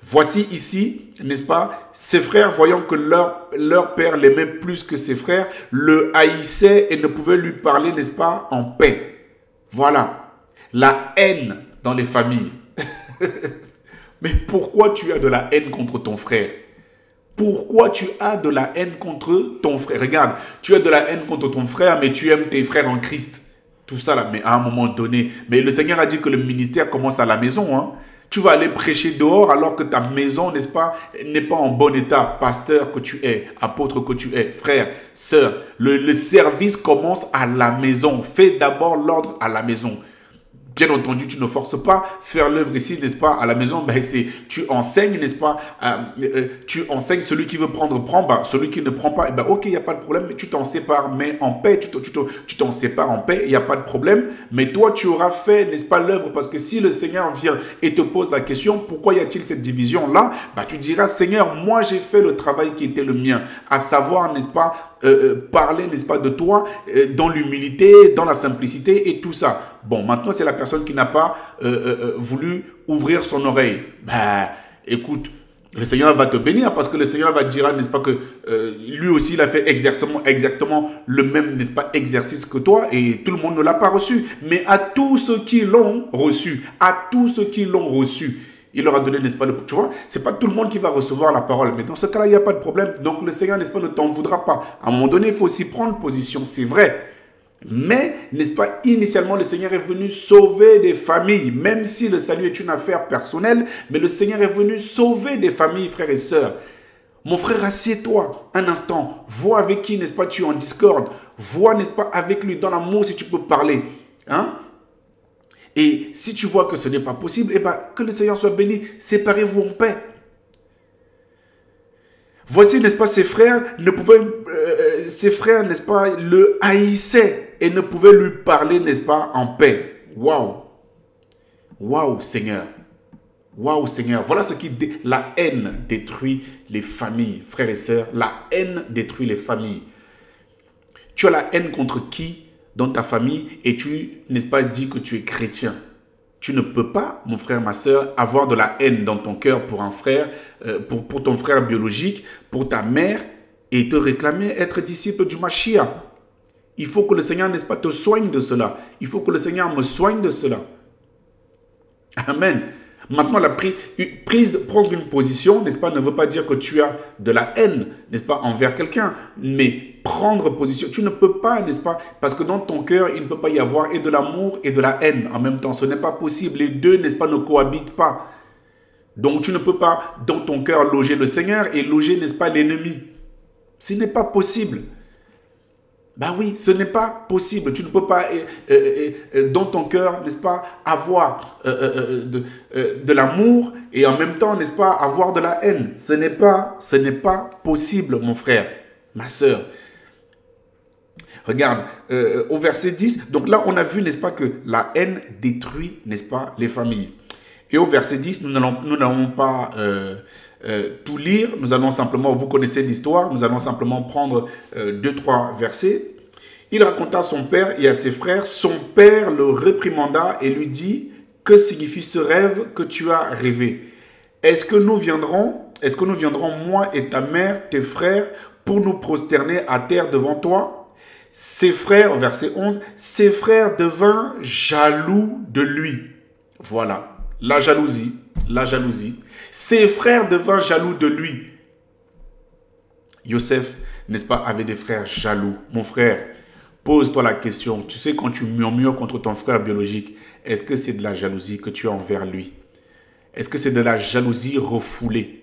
Voici ici, n'est-ce pas, ses frères, voyant que leur père l'aimait plus que ses frères, le haïssaient et ne pouvaient lui parler, n'est-ce pas, en paix. Voilà, la haine dans les familles. Mais pourquoi tu as de la haine contre ton frère? Pourquoi tu as de la haine contre ton frère? Regarde, tu as de la haine contre ton frère, mais tu aimes tes frères en Christ. Tout ça là, mais à un moment donné. Mais le Seigneur a dit que le ministère commence à la maison, hein. Tu vas aller prêcher dehors alors que ta maison, n'est-ce pas, n'est pas en bon état. Pasteur que tu es, apôtre que tu es, frère, sœur. Le service commence à la maison. Fais d'abord l'ordre à la maison. Bien entendu, tu ne forces pas faire l'œuvre ici, n'est-ce pas, à la maison. Ben tu enseignes, n'est-ce pas, tu enseignes, celui qui veut prendre, prend. Ben, celui qui ne prend pas, ben, ok, il n'y a pas de problème, mais tu t'en sépares, mais en paix, tu t'en sépares en paix, il n'y a pas de problème. Mais toi, tu auras fait, n'est-ce pas, l'œuvre, parce que si le Seigneur vient et te pose la question, pourquoi y a-t-il cette division-là, ben, tu diras, Seigneur, moi, j'ai fait le travail qui était le mien, à savoir, n'est-ce pas, parler, n'est-ce pas, de toi, dans l'humilité, dans la simplicité et tout ça. Bon, maintenant, c'est la personne qui n'a pas voulu ouvrir son oreille. Ben, écoute, le Seigneur va te bénir parce que le Seigneur va te dire, n'est-ce pas, que lui aussi, il a fait exactement le même, n'est-ce pas, exercice que toi et tout le monde ne l'a pas reçu. Mais à tous ceux qui l'ont reçu, il leur a donné, n'est-ce pas, tu vois, c'est pas tout le monde qui va recevoir la parole. Mais dans ce cas-là, il n'y a pas de problème. Donc, le Seigneur, n'est-ce pas, ne t'en voudra pas. À un moment donné, il faut aussi prendre position, c'est vrai. Mais, n'est-ce pas, initialement, le Seigneur est venu sauver des familles. Même si le salut est une affaire personnelle, mais le Seigneur est venu sauver des familles, frères et sœurs. Mon frère, assieds-toi un instant. Vois avec qui, n'est-ce pas, tu es en discorde. Vois, n'est-ce pas, avec lui, dans l'amour, si tu peux parler. Hein? Et si tu vois que ce n'est pas possible, eh ben, que le Seigneur soit béni. Séparez-vous en paix. Voici, n'est-ce pas, ses frères, n'est-ce pas, le haïssaient et ne pouvaient lui parler, n'est-ce pas, en paix. Waouh! Waouh, Seigneur! Waouh, Seigneur! Voilà ce qui... La haine détruit les familles, frères et sœurs. La haine détruit les familles. Tu as la haine contre qui dans ta famille et tu, n'est-ce pas, dis que tu es chrétien. Tu ne peux pas, mon frère, ma sœur, avoir de la haine dans ton cœur pour un frère, pour ton frère biologique, pour ta mère et te réclamer être disciple du Mashiach. Il faut que le Seigneur, n'est-ce pas, te soigne de cela. Il faut que le Seigneur me soigne de cela. Amen. Maintenant, prendre une position, n'est-ce pas, ne veut pas dire que tu as de la haine, n'est-ce pas, envers quelqu'un. Mais prendre position, tu ne peux pas, n'est-ce pas, parce que dans ton cœur, il ne peut pas y avoir et de l'amour et de la haine en même temps. Ce n'est pas possible. Les deux, n'est-ce pas, ne cohabitent pas. Donc, tu ne peux pas, dans ton cœur, loger le Seigneur et loger, n'est-ce pas, l'ennemi. Ce n'est pas possible. Ben oui, ce n'est pas possible. Tu ne peux pas, dans ton cœur, n'est-ce pas, avoir de l'amour et en même temps, n'est-ce pas, avoir de la haine. Ce n'est pas possible, mon frère, ma sœur. Regarde, au verset 10, donc là, on a vu, n'est-ce pas, que la haine détruit, n'est-ce pas, les familles. Et au verset 10, nous n'allons pas tout lire, nous allons simplement, vous connaissez l'histoire, nous allons simplement prendre 2-3 versets. Il raconta à son père et à ses frères, son père le réprimanda et lui dit, que signifie ce rêve que tu as rêvé? Est-ce que nous viendrons, moi et ta mère, tes frères, pour nous prosterner à terre devant toi? Ses frères, verset 11, ses frères devinrent jaloux de lui. Voilà, la jalousie. Ses frères devinrent jaloux de lui. Joseph, n'est-ce pas, avait des frères jaloux. Mon frère, pose-toi la question. Tu sais, quand tu murmures contre ton frère biologique, est-ce que c'est de la jalousie que tu as envers lui? Est-ce que c'est de la jalousie refoulée?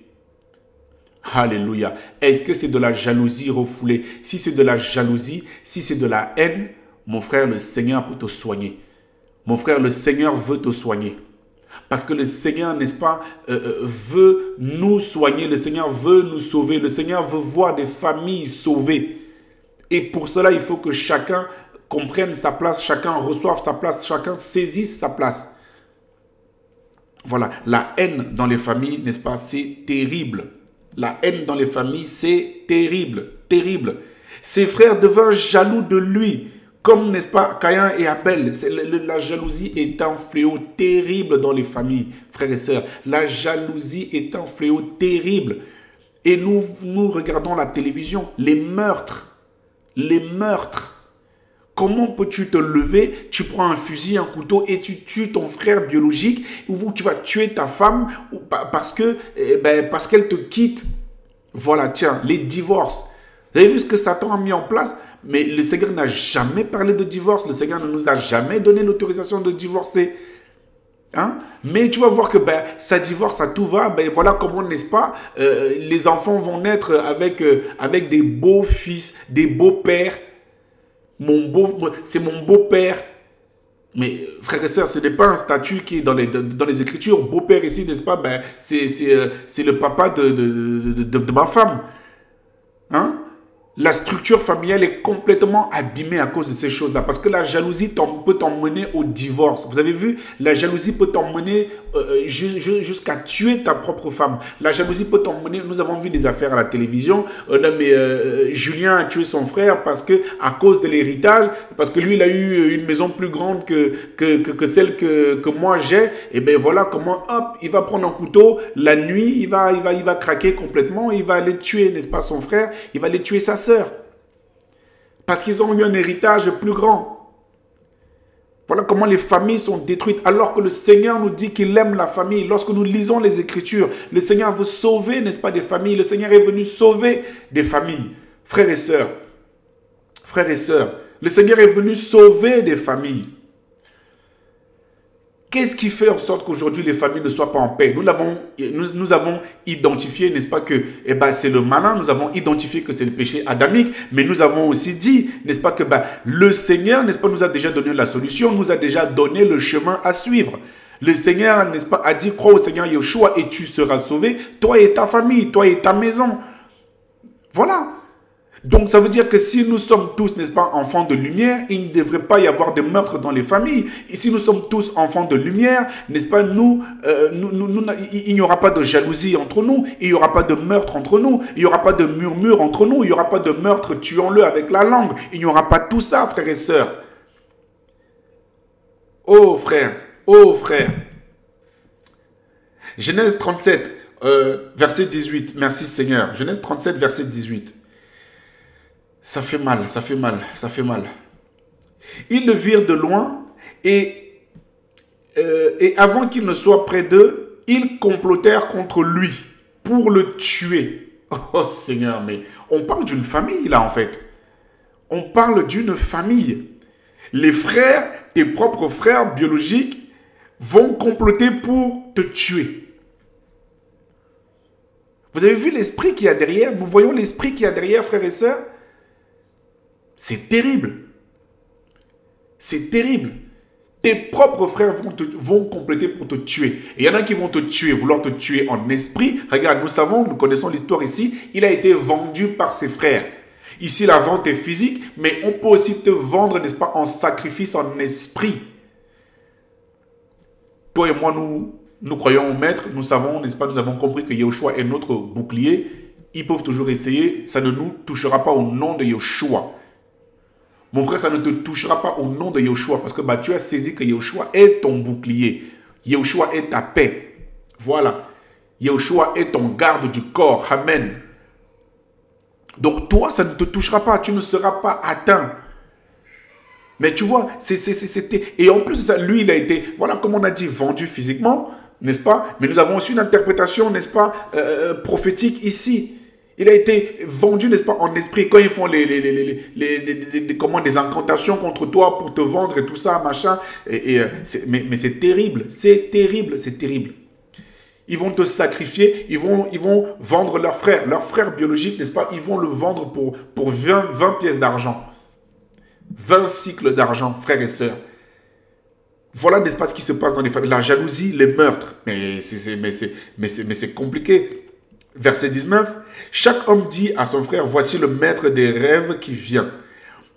Alléluia. Est-ce que c'est de la jalousie refoulée? Si c'est de la jalousie, si c'est de la haine, mon frère, le Seigneur peut te soigner. Mon frère, le Seigneur veut te soigner. Parce que le Seigneur, n'est-ce pas, veut nous soigner. Le Seigneur veut nous sauver. Le Seigneur veut voir des familles sauvées. Et pour cela, il faut que chacun comprenne sa place, chacun reçoive sa place, chacun saisisse sa place. Voilà, la haine dans les familles, n'est-ce pas, c'est terrible. La haine dans les familles, c'est terrible, terrible. Ses frères devinrent jaloux de lui, comme, n'est-ce pas, Caïn et Abel. La jalousie est un fléau terrible dans les familles, frères et sœurs. La jalousie est un fléau terrible. Et nous regardons la télévision, les meurtres. Comment peux-tu te lever, tu prends un fusil, un couteau et tu tues ton frère biologique ou tu vas tuer ta femme parce qu'elle te quitte? Voilà, tiens, les divorces. Vous avez vu ce que Satan a mis en place? Mais le Seigneur n'a jamais parlé de divorce. Le Seigneur ne nous a jamais donné l'autorisation de divorcer. Hein? Mais tu vas voir que ça divorce à tout va. Voilà comment, n'est-ce pas, les enfants vont naître avec des beaux fils, des beaux pères. C'est mon beau-père. Mais frères et sœurs, ce n'est pas un statut qui est dans les Écritures. Beau-père ici, n'est-ce pas, c'est le papa de ma femme. Hein? La structure familiale est complètement abîmée à cause de ces choses-là. Parce que la jalousie peut t'emmener au divorce. Vous avez vu, la jalousie peut t'emmener jusqu'à tuer ta propre femme. La jalousie peut t'emmener... Nous avons vu des affaires à la télévision. Julien a tué son frère à cause de l'héritage. Parce que lui, il a eu une maison plus grande que celle que moi j'ai. Et bien voilà comment, hop, il va prendre un couteau. La nuit, il va craquer complètement. Il va aller tuer, n'est-ce pas, son frère. Il va aller tuer sa sœur. Parce qu'ils ont eu un héritage plus grand. Voilà comment les familles sont détruites. Alors que le Seigneur nous dit qu'il aime la famille. Lorsque nous lisons les Écritures, le Seigneur veut sauver, n'est-ce pas, des familles. Le Seigneur est venu sauver des familles. Frères et sœurs, le Seigneur est venu sauver des familles. Qu'est-ce qui fait en sorte qu'aujourd'hui les familles ne soient pas en paix? Nous avons identifié, n'est-ce pas, que c'est le malin. Nous avons identifié que c'est le péché adamique. Mais nous avons aussi dit, n'est-ce pas, que le Seigneur, n'est-ce pas, nous a déjà donné la solution, nous a déjà donné le chemin à suivre. Le Seigneur, n'est-ce pas, a dit, crois au Seigneur Yeshua et tu seras sauvé, toi et ta famille, toi et ta maison. Voilà. Donc, ça veut dire que si nous sommes tous, n'est-ce pas, enfants de lumière, il ne devrait pas y avoir de meurtre dans les familles. Et si nous sommes tous enfants de lumière, n'est-ce pas, il n'y aura pas de jalousie entre nous, il n'y aura pas de meurtre entre nous, il n'y aura pas de murmure entre nous, il n'y aura pas de meurtre, tuons-le avec la langue. Il n'y aura pas tout ça, frères et sœurs. Oh frères, Genèse 37, verset 18. Merci Seigneur. Genèse 37, verset 18. Ça fait mal. Ils le virent de loin et avant qu'il ne soit près d'eux, ils complotèrent contre lui pour le tuer. Oh Seigneur, mais on parle d'une famille là en fait. On parle d'une famille. Les frères, tes propres frères biologiques, vont comploter pour te tuer. Vous avez vu l'esprit qu'il y a derrière? Nous voyons l'esprit qu'il y a derrière, frères et sœurs. C'est terrible. C'est terrible. Tes propres frères vont compléter pour te tuer. Et il y en a qui vont te tuer, vouloir te tuer en esprit. Regarde, nous connaissons l'histoire ici. Il a été vendu par ses frères. Ici, la vente est physique, mais on peut aussi te vendre, n'est-ce pas, en sacrifice, en esprit. Toi et moi, nous croyons au maître. Nous savons, n'est-ce pas, nous avons compris que Yahushua est notre bouclier. Ils peuvent toujours essayer. Ça ne nous touchera pas au nom de Yahushua. Mon frère, ça ne te touchera pas au nom de Yahushua parce que tu as saisi que Yahushua est ton bouclier. Yahushua est ta paix. Voilà. Yahushua est ton garde du corps. Amen. Donc toi, ça ne te touchera pas. Tu ne seras pas atteint. Mais tu vois, c'était... Et en plus de ça, lui, il a été, voilà, comme on a dit, vendu physiquement, n'est-ce pas? Mais nous avons aussi une interprétation, n'est-ce pas, prophétique ici. Il a été vendu, n'est-ce pas, en esprit. Quand ils font des incantations contre toi pour te vendre et tout ça, machin. Mais c'est terrible, c'est terrible, c'est terrible. Ils vont te sacrifier, ils vont vendre leur frère biologique, n'est-ce pas? Ils vont le vendre pour 20 pièces d'argent. 20 cycles d'argent, frères et sœurs. Voilà, n'est-ce pas, ce qui se passe dans les familles. La jalousie, les meurtres. Mais c'est compliqué. Verset 19. Chaque homme dit à son frère, voici le maître des rêves qui vient.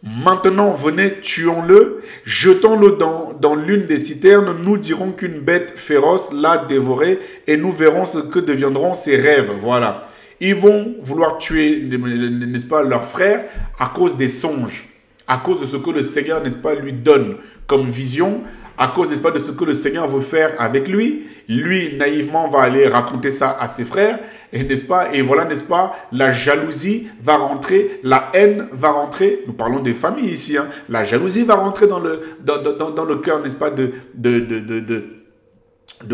Maintenant, venez, tuons-le, jetons-le dans l'une des citernes. Nous dirons qu'une bête féroce l'a dévoré et nous verrons ce que deviendront ses rêves. Voilà. Ils vont vouloir tuer, n'est-ce pas, leur frère à cause des songes. À cause de ce que le Seigneur, n'est-ce pas, lui donne comme vision, à cause, n'est-ce pas, de ce que le Seigneur veut faire avec lui. Lui, naïvement, va aller raconter ça à ses frères, et n'est-ce pas, et voilà, n'est-ce pas, la jalousie va rentrer, la haine va rentrer, nous parlons des familles ici, hein, la jalousie va rentrer dans le cœur, n'est-ce pas, de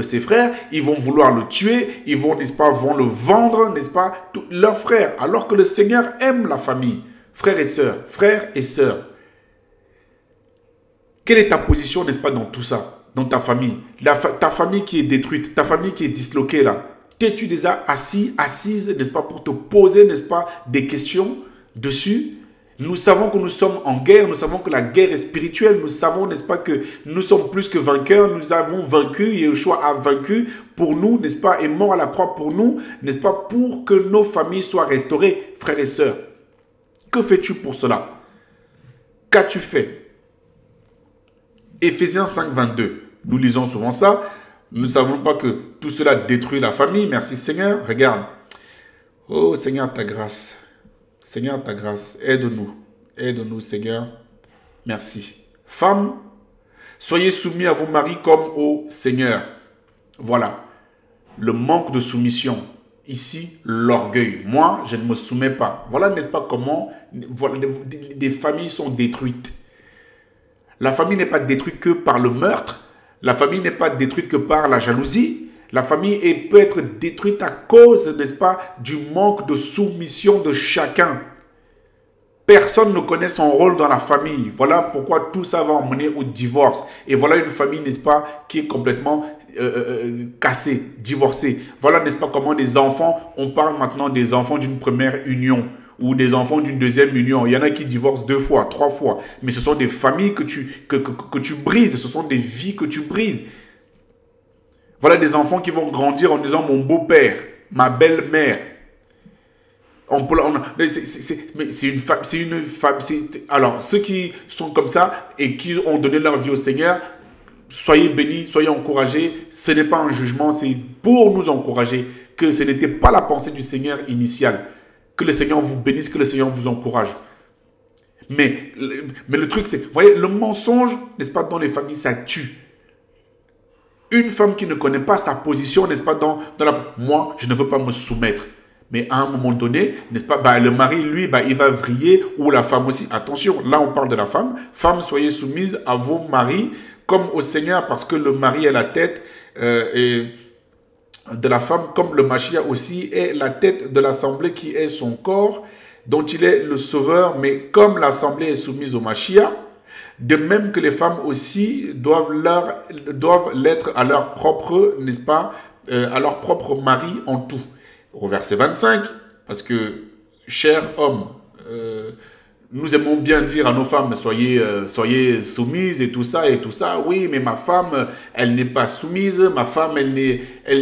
ses frères. Ils vont vouloir le tuer, ils vont, n'est-ce pas, vont le vendre, n'est-ce pas, leurs frères, alors que le Seigneur aime la famille. Frères et sœurs, quelle est ta position, n'est-ce pas, dans tout ça, dans ta famille, ta famille qui est détruite, ta famille qui est disloquée là, t'es-tu déjà assise, n'est-ce pas, pour te poser, n'est-ce pas, des questions dessus? Nous savons que nous sommes en guerre, nous savons que la guerre est spirituelle, nous savons, n'est-ce pas, que nous sommes plus que vainqueurs, nous avons vaincu, Yeshua a vaincu pour nous, n'est-ce pas, est mort à la croix pour nous, n'est-ce pas, pour que nos familles soient restaurées, frères et sœurs. Que fais-tu pour cela? Qu'as-tu fait? Éphésiens 5, 22. Nous lisons souvent ça. Nous ne savons pas que tout cela détruit la famille. Merci Seigneur. Regarde. Oh Seigneur, ta grâce. Seigneur, ta grâce. Aide-nous. Aide-nous Seigneur. Merci. Femmes, soyez soumis à vos maris comme au Seigneur. Voilà. Le manque de soumission. Ici, l'orgueil. Moi, je ne me soumets pas. Voilà, n'est-ce pas, comment voilà, des familles sont détruites. La famille n'est pas détruite que par le meurtre. La famille n'est pas détruite que par la jalousie. La famille peut être détruite à cause, n'est-ce pas, du manque de soumission de chacun. Personne ne connaît son rôle dans la famille. Voilà pourquoi tout ça va emmener au divorce. Et voilà une famille, n'est-ce pas, qui est complètement cassée, divorcée. Voilà, n'est-ce pas, comment des enfants, on parle maintenant des enfants d'une première union ou des enfants d'une deuxième union. Il y en a qui divorcent 2 fois, 3 fois. Mais ce sont des familles que tu brises. Ce sont des vies que tu brises. Voilà des enfants qui vont grandir en disant mon beau-père, ma belle-mère. Alors, ceux qui sont comme ça et qui ont donné leur vie au Seigneur, soyez bénis, soyez encouragés. Ce n'est pas un jugement, c'est pour nous encourager que ce n'était pas la pensée du Seigneur initiale. Que le Seigneur vous bénisse, que le Seigneur vous encourage. Mais le truc, c'est, vous voyez, le mensonge, n'est-ce pas, dans les familles, ça tue. Une femme qui ne connaît pas sa position, n'est-ce pas, dans la... Moi, je ne veux pas me soumettre. Mais à un moment donné, n'est-ce pas, le mari, lui, il va vriller, ou la femme aussi. Attention, là, on parle de la femme. Femmes, soyez soumises à vos maris comme au Seigneur, parce que le mari est la tête de la femme, comme le Mashiach aussi est la tête de l'assemblée qui est son corps, dont il est le sauveur. Mais comme l'assemblée est soumise au Mashiach, de même que les femmes aussi doivent l'être à leur propre, n'est-ce pas, à leur propre mari en tout. Au verset 25, parce que, cher homme, Nous aimons bien dire à nos femmes, soyez soumises et tout ça et tout ça. Oui, mais ma femme, elle n'est pas soumise. Ma femme, elle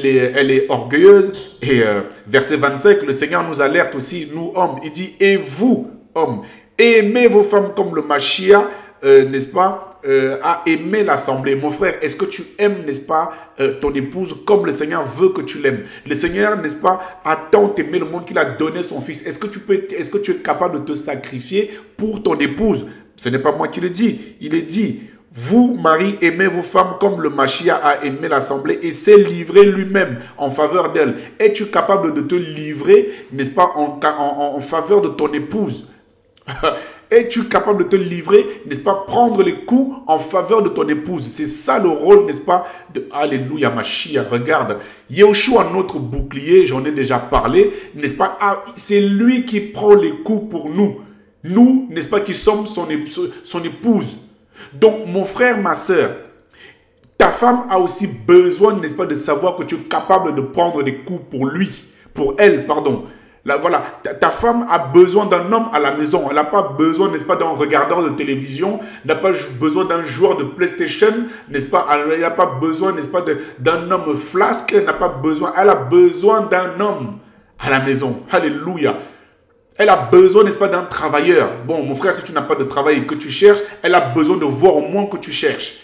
est orgueilleuse. Et verset 25, le Seigneur nous alerte aussi, nous hommes. Il dit, et vous, hommes, aimez vos femmes comme le Mashiach, n'est-ce pas, a aimé l'assemblée. Mon frère, est-ce que tu aimes, n'est-ce pas, ton épouse comme le Seigneur veut que tu l'aimes? Le Seigneur, n'est-ce pas, a tant aimé le monde qu'il a donné son Fils. Est-ce que tu es capable de te sacrifier pour ton épouse? Ce n'est pas moi qui le dis. Il est dit, vous, Marie, aimez vos femmes comme le Mashiach a aimé l'assemblée et s'est livré lui-même en faveur d'elle. Es-tu capable de te livrer, n'est-ce pas, en faveur de ton épouse? Es-tu capable de te livrer, n'est-ce pas, prendre les coups en faveur de ton épouse? C'est ça le rôle, n'est-ce pas, de Alléluia, Mashiach. Regarde, Yahushua, notre bouclier, j'en ai déjà parlé, n'est-ce pas, c'est lui qui prend les coups pour nous. Nous, n'est-ce pas, qui sommes son épouse. Donc, mon frère, ma soeur, ta femme a aussi besoin, n'est-ce pas, de savoir que tu es capable de prendre des coups pour lui, pour elle, pardon. Là, voilà, ta femme a besoin d'un homme à la maison. Elle n'a pas besoin, n'est-ce pas, d'un regardeur de télévision. Elle n'a pas besoin d'un joueur de PlayStation, n'est-ce pas. Elle n'a pas besoin, n'est-ce pas, d'un homme flasque. Elle n'a pas besoin. Elle a besoin d'un homme à la maison. Alléluia. Elle a besoin, n'est-ce pas, d'un travailleur. Bon, mon frère, si tu n'as pas de travail et que tu cherches, elle a besoin de voir au moins que tu cherches.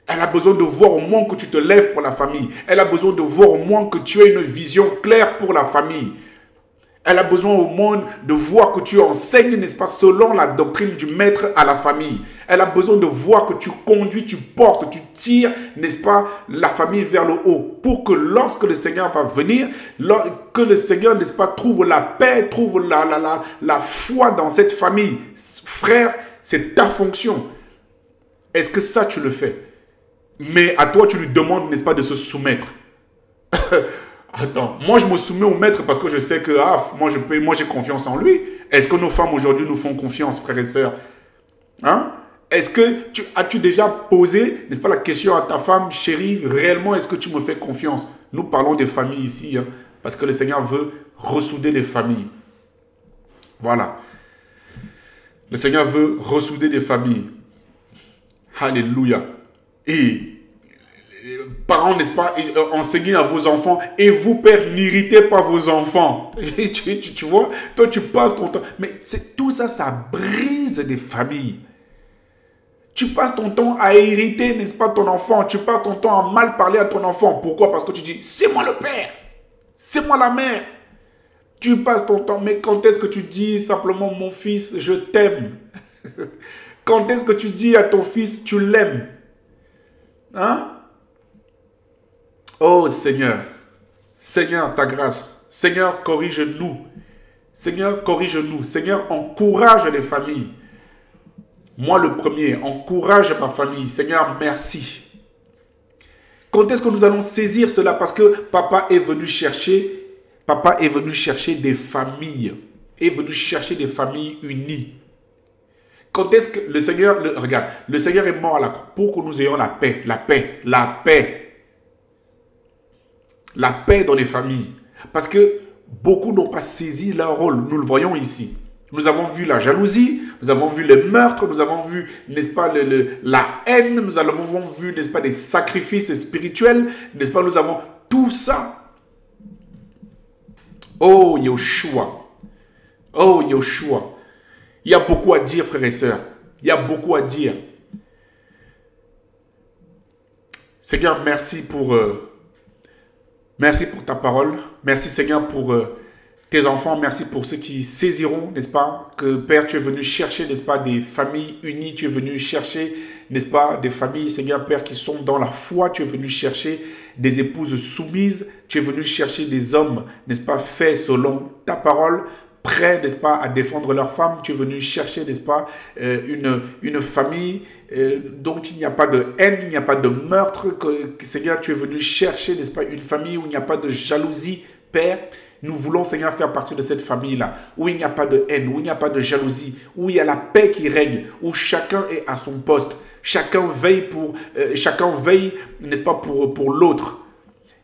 Elle a besoin de voir au moins que tu te lèves pour la famille. Elle a besoin de voir au moins que tu as une vision claire pour la famille. Elle a besoin au monde de voir que tu enseignes, n'est-ce pas, selon la doctrine du maître à la famille. Elle a besoin de voir que tu conduis, tu portes, tu tires, n'est-ce pas, la famille vers le haut. Pour que lorsque le Seigneur va venir, que le Seigneur, n'est-ce pas, trouve la paix, trouve la foi dans cette famille. Frère, c'est ta fonction. Est-ce que ça, tu le fais? Mais à toi, tu lui demandes, n'est-ce pas, de se soumettre. Attends, moi je me soumets au maître parce que je sais que moi j'ai confiance en lui. Est-ce que nos femmes aujourd'hui nous font confiance, frères et sœurs? Hein? Est-ce que as-tu déjà posé, n'est-ce pas, la question à ta femme, chérie, réellement est-ce que tu me fais confiance? Nous parlons des familles ici, hein, parce que le Seigneur veut ressouder les familles. Voilà. Le Seigneur veut ressouder des familles. Alléluia. Et parents, n'est-ce pas, enseignez à vos enfants. Et vous, pères, n'irritez pas vos enfants. tu vois, toi, tu passes ton temps. Mais tout ça, ça brise des familles. Tu passes ton temps à irriter, n'est-ce pas, ton enfant. Tu passes ton temps à mal parler à ton enfant. Pourquoi? Parce que tu dis, c'est moi le père. C'est moi la mère. Tu passes ton temps. Mais quand est-ce que tu dis simplement, mon fils, je t'aime? Quand est-ce que tu dis à ton fils, tu l'aimes? Hein? Oh Seigneur, Seigneur, ta grâce. Seigneur, corrige-nous. Seigneur, corrige-nous. Seigneur, encourage les familles. Moi, le premier, encourage ma famille. Seigneur, merci. Quand est-ce que nous allons saisir cela? Parce que papa est venu chercher des familles. Est venu chercher des familles unies. Quand est-ce que le Seigneur, regarde, le Seigneur est mort à la croix pour que nous ayons la paix, la paix, la paix. La paix dans les familles. Parce que beaucoup n'ont pas saisi leur rôle. Nous le voyons ici. Nous avons vu la jalousie, nous avons vu les meurtres, nous avons vu, n'est-ce pas, la haine, nous avons vu, n'est-ce pas, des sacrifices spirituels, n'est-ce pas, nous avons tout ça. Oh, Yahushua. Oh, Yahushua. Il y a beaucoup à dire, frères et sœurs. Il y a beaucoup à dire. Seigneur, merci pour ta parole. Merci, Seigneur, pour tes enfants. Merci pour ceux qui saisiront, n'est-ce pas, que Père, tu es venu chercher, n'est-ce pas, des familles unies. Tu es venu chercher, n'est-ce pas, des familles, Seigneur, Père, qui sont dans la foi. Tu es venu chercher des épouses soumises. Tu es venu chercher des hommes, n'est-ce pas, faits selon ta parole, prêts, n'est-ce pas, à défendre leurs femmes. Tu es venu chercher, n'est-ce pas, une famille dont il n'y a pas de haine, il n'y a pas de meurtre. Seigneur, tu es venu chercher, n'est-ce pas, une famille où il n'y a pas de jalousie, Père. Nous voulons, Seigneur, faire partie de cette famille-là, où il n'y a pas de haine, où il n'y a pas de jalousie, où il y a la paix qui règne, où chacun est à son poste. Chacun veille, n'est-ce pas, pour l'autre.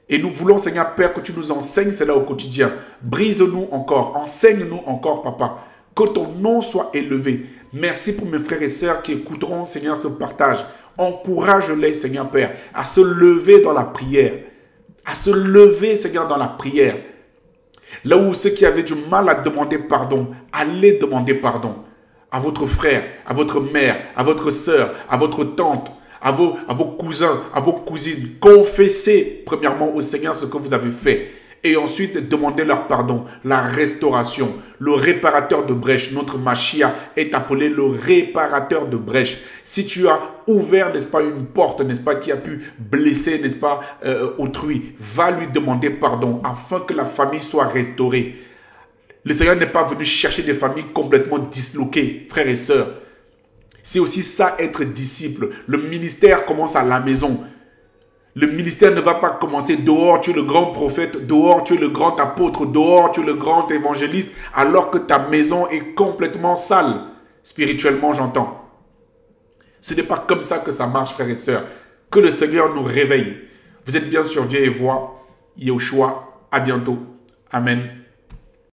Et nous voulons, Seigneur Père, que tu nous enseignes cela au quotidien. Brise-nous encore, enseigne-nous encore, Papa. Que ton nom soit élevé. Merci pour mes frères et sœurs qui écouteront, Seigneur, ce partage. Encourage-les, Seigneur Père, à se lever dans la prière. À se lever, Seigneur, dans la prière. Là où ceux qui avaient du mal à demander pardon, allez demander pardon à votre frère, à votre mère, à votre sœur, à votre tante, à vos cousins, à vos cousines. Confessez premièrement au Seigneur ce que vous avez fait. Et ensuite, demandez leur pardon, la restauration. Le réparateur de brèche, notre Machia est appelé le réparateur de brèche. Si tu as ouvert, n'est-ce pas, une porte, n'est-ce pas, qui a pu blesser, n'est-ce pas, autrui, va lui demander pardon afin que la famille soit restaurée. Le Seigneur n'est pas venu chercher des familles complètement disloquées, frères et sœurs. C'est aussi ça, être disciple. Le ministère commence à la maison. Le ministère ne va pas commencer dehors, tu es le grand prophète, dehors, tu es le grand apôtre, dehors, tu es le grand évangéliste, alors que ta maison est complètement sale. Spirituellement, j'entends. Ce n'est pas comme ça que ça marche, frères et sœurs. Que le Seigneur nous réveille. Vous êtes bien sur Vie et Voix. Yehoshua, à bientôt. Amen.